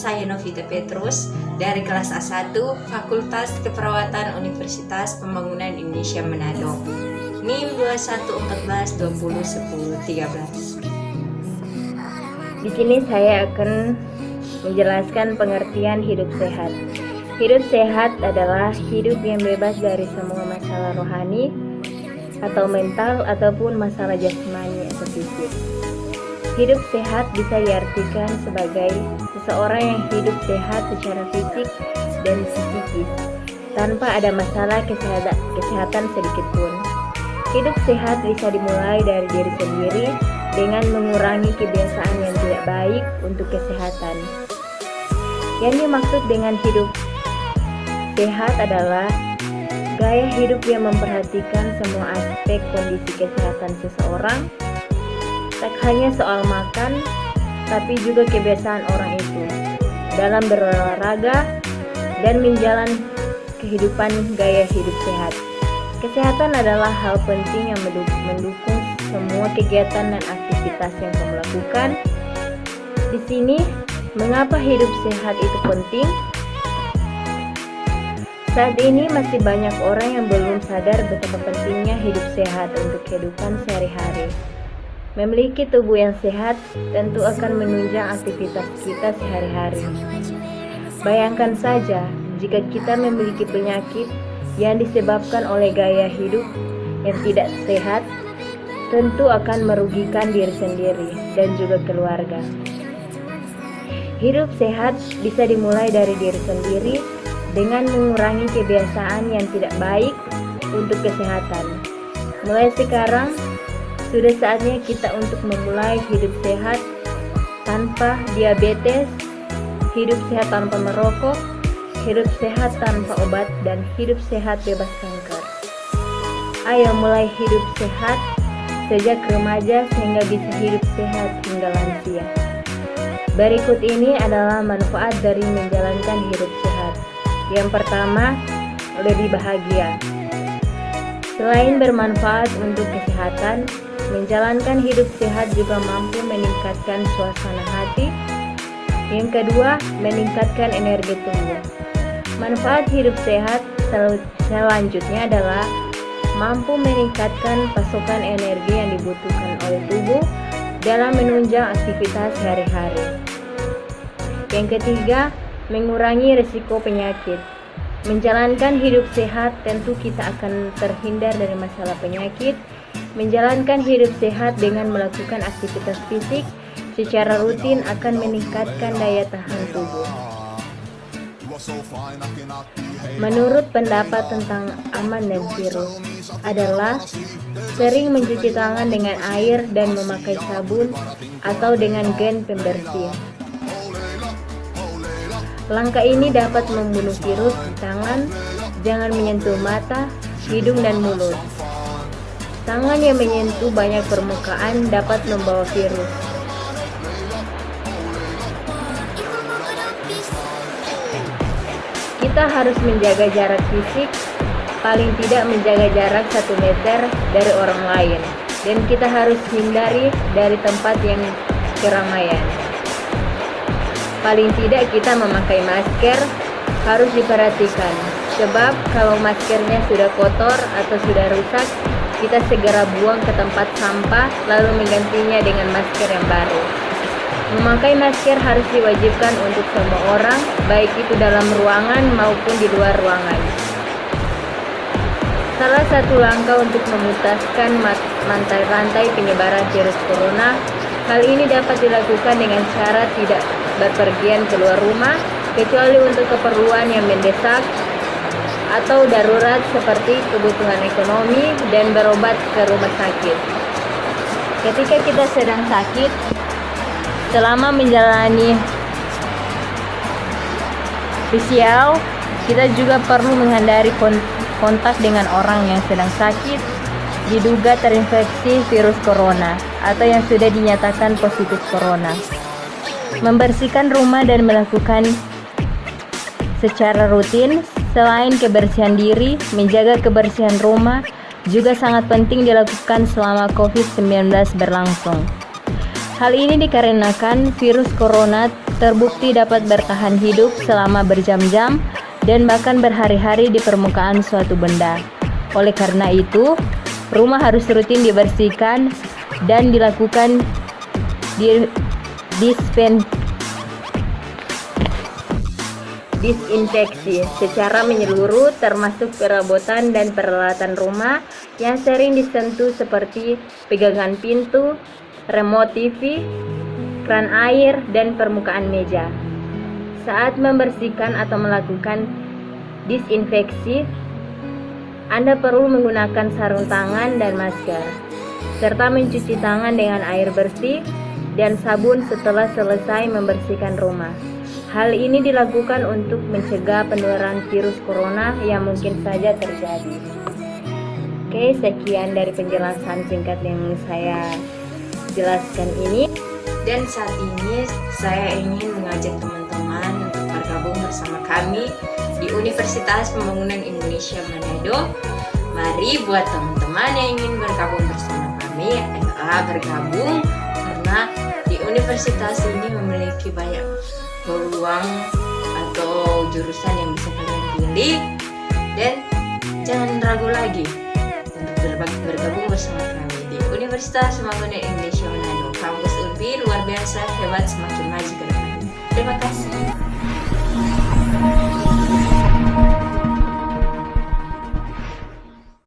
saya Novita Petrus dari kelas A1 Fakultas Keperawatan Universitas Pembangunan Indonesia Manado. NIM 2114201013. Di sini saya akan menjelaskan pengertian hidup sehat. Hidup sehat adalah hidup yang bebas dari semua masalah rohani atau mental ataupun masalah jasmani atau fisik. Hidup sehat bisa diartikan sebagai seseorang yang hidup sehat secara fisik dan psikis tanpa ada masalah kesehatan sedikit pun. Hidup sehat bisa dimulai dari diri sendiri dengan mengurangi kebiasaan yang tidak baik untuk kesehatan. Yang dimaksud dengan hidup sehat adalah gaya hidup yang memperhatikan semua aspek kondisi kesehatan seseorang, tak hanya soal makan, tapi juga kebiasaan orang itu dalam berolahraga dan menjalani kehidupan gaya hidup sehat. Kesehatan adalah hal penting yang mendukung semua kegiatan dan aktivitas yang kamu lakukan. Di sini, mengapa hidup sehat itu penting? Saat ini masih banyak orang yang belum sadar betapa pentingnya hidup sehat untuk kehidupan sehari-hari. Memiliki tubuh yang sehat tentu akan menunjang aktivitas kita sehari-hari. Bayangkan saja jika kita memiliki penyakit yang disebabkan oleh gaya hidup yang tidak sehat, tentu akan merugikan diri sendiri dan juga keluarga. Hidup sehat bisa dimulai dari diri sendiri dengan mengurangi kebiasaan yang tidak baik untuk kesehatan. Mulai sekarang, sudah saatnya kita untuk memulai hidup sehat tanpa diabetes, hidup sehat tanpa merokok, hidup sehat tanpa obat, dan hidup sehat bebas kanker. Ayo mulai hidup sehat sejak remaja sehingga bisa hidup sehat hingga lansia. Berikut ini adalah manfaat dari menjalankan hidup sehat. Yang pertama, lebih bahagia. Selain bermanfaat untuk kesehatan, menjalankan hidup sehat juga mampu meningkatkan suasana hati. Yang kedua, meningkatkan energi tubuh. Manfaat hidup sehat selanjutnya adalah mampu meningkatkan pasokan energi yang dibutuhkan oleh tubuh dalam menunjang aktivitas sehari-hari. Yang ketiga, mengurangi risiko penyakit. Menjalankan hidup sehat tentu kita akan terhindar dari masalah penyakit. Menjalankan hidup sehat dengan melakukan aktivitas fisik secara rutin akan meningkatkan daya tahan tubuh. Menurut pendapat tentang aman dan virus adalah sering mencuci tangan dengan air dan memakai sabun atau dengan gen pembersih. Langkah ini dapat membunuh virus di tangan. Jangan menyentuh mata, hidung, dan mulut. Tangan yang menyentuh banyak permukaan dapat membawa virus. Kita harus menjaga jarak fisik, paling tidak menjaga jarak 1 meter dari orang lain, dan kita harus hindari dari tempat yang keramaian. Paling tidak kita memakai masker harus diperhatikan, sebab kalau maskernya sudah kotor atau sudah rusak, kita segera buang ke tempat sampah lalu menggantinya dengan masker yang baru. Memakai masker harus diwajibkan untuk semua orang, baik itu dalam ruangan maupun di luar ruangan. Salah satu langkah untuk memutuskan rantai penyebaran virus corona, hal ini dapat dilakukan dengan cara tidak berpergian keluar rumah, kecuali untuk keperluan yang mendesak atau darurat seperti kebutuhan ekonomi dan berobat ke rumah sakit. Ketika kita sedang sakit, selama menjalani PCL, kita juga perlu menghindari kontak dengan orang yang sedang sakit, diduga terinfeksi virus corona, atau yang sudah dinyatakan positif corona. Membersihkan rumah dan melakukan secara rutin. Selain kebersihan diri, menjaga kebersihan rumah juga sangat penting dilakukan selama COVID-19 berlangsung. Hal ini dikarenakan virus corona terbukti dapat bertahan hidup selama berjam-jam dan bahkan berhari-hari di permukaan suatu benda. Oleh karena itu, rumah harus rutin dibersihkan dan dilakukan disinfeksi secara menyeluruh, termasuk perabotan dan peralatan rumah yang sering disentuh seperti pegangan pintu, remote TV, keran air, dan permukaan meja. Saat membersihkan atau melakukan disinfeksi, Anda perlu menggunakan sarung tangan dan masker, serta mencuci tangan dengan air bersih dan sabun setelah selesai membersihkan rumah. Hal ini dilakukan untuk mencegah penularan virus corona yang mungkin saja terjadi. Oke, sekian dari penjelasan singkat yang saya jelaskan ini. Dan saat ini saya ingin mengajak teman-teman untuk bergabung bersama kami di Universitas Pembangunan Indonesia Manado. Mari buat teman-teman yang ingin bergabung bersama kami, bergabung, karena di universitas ini memiliki banyak peluang atau jurusan yang bisa kalian pilih, dan jangan ragu lagi untuk bergabung bersama kami di Universitas Pembangunan Indonesia Manado. Kampus UNPI luar biasa, hebat, semakin maju ke depan. Terima kasih.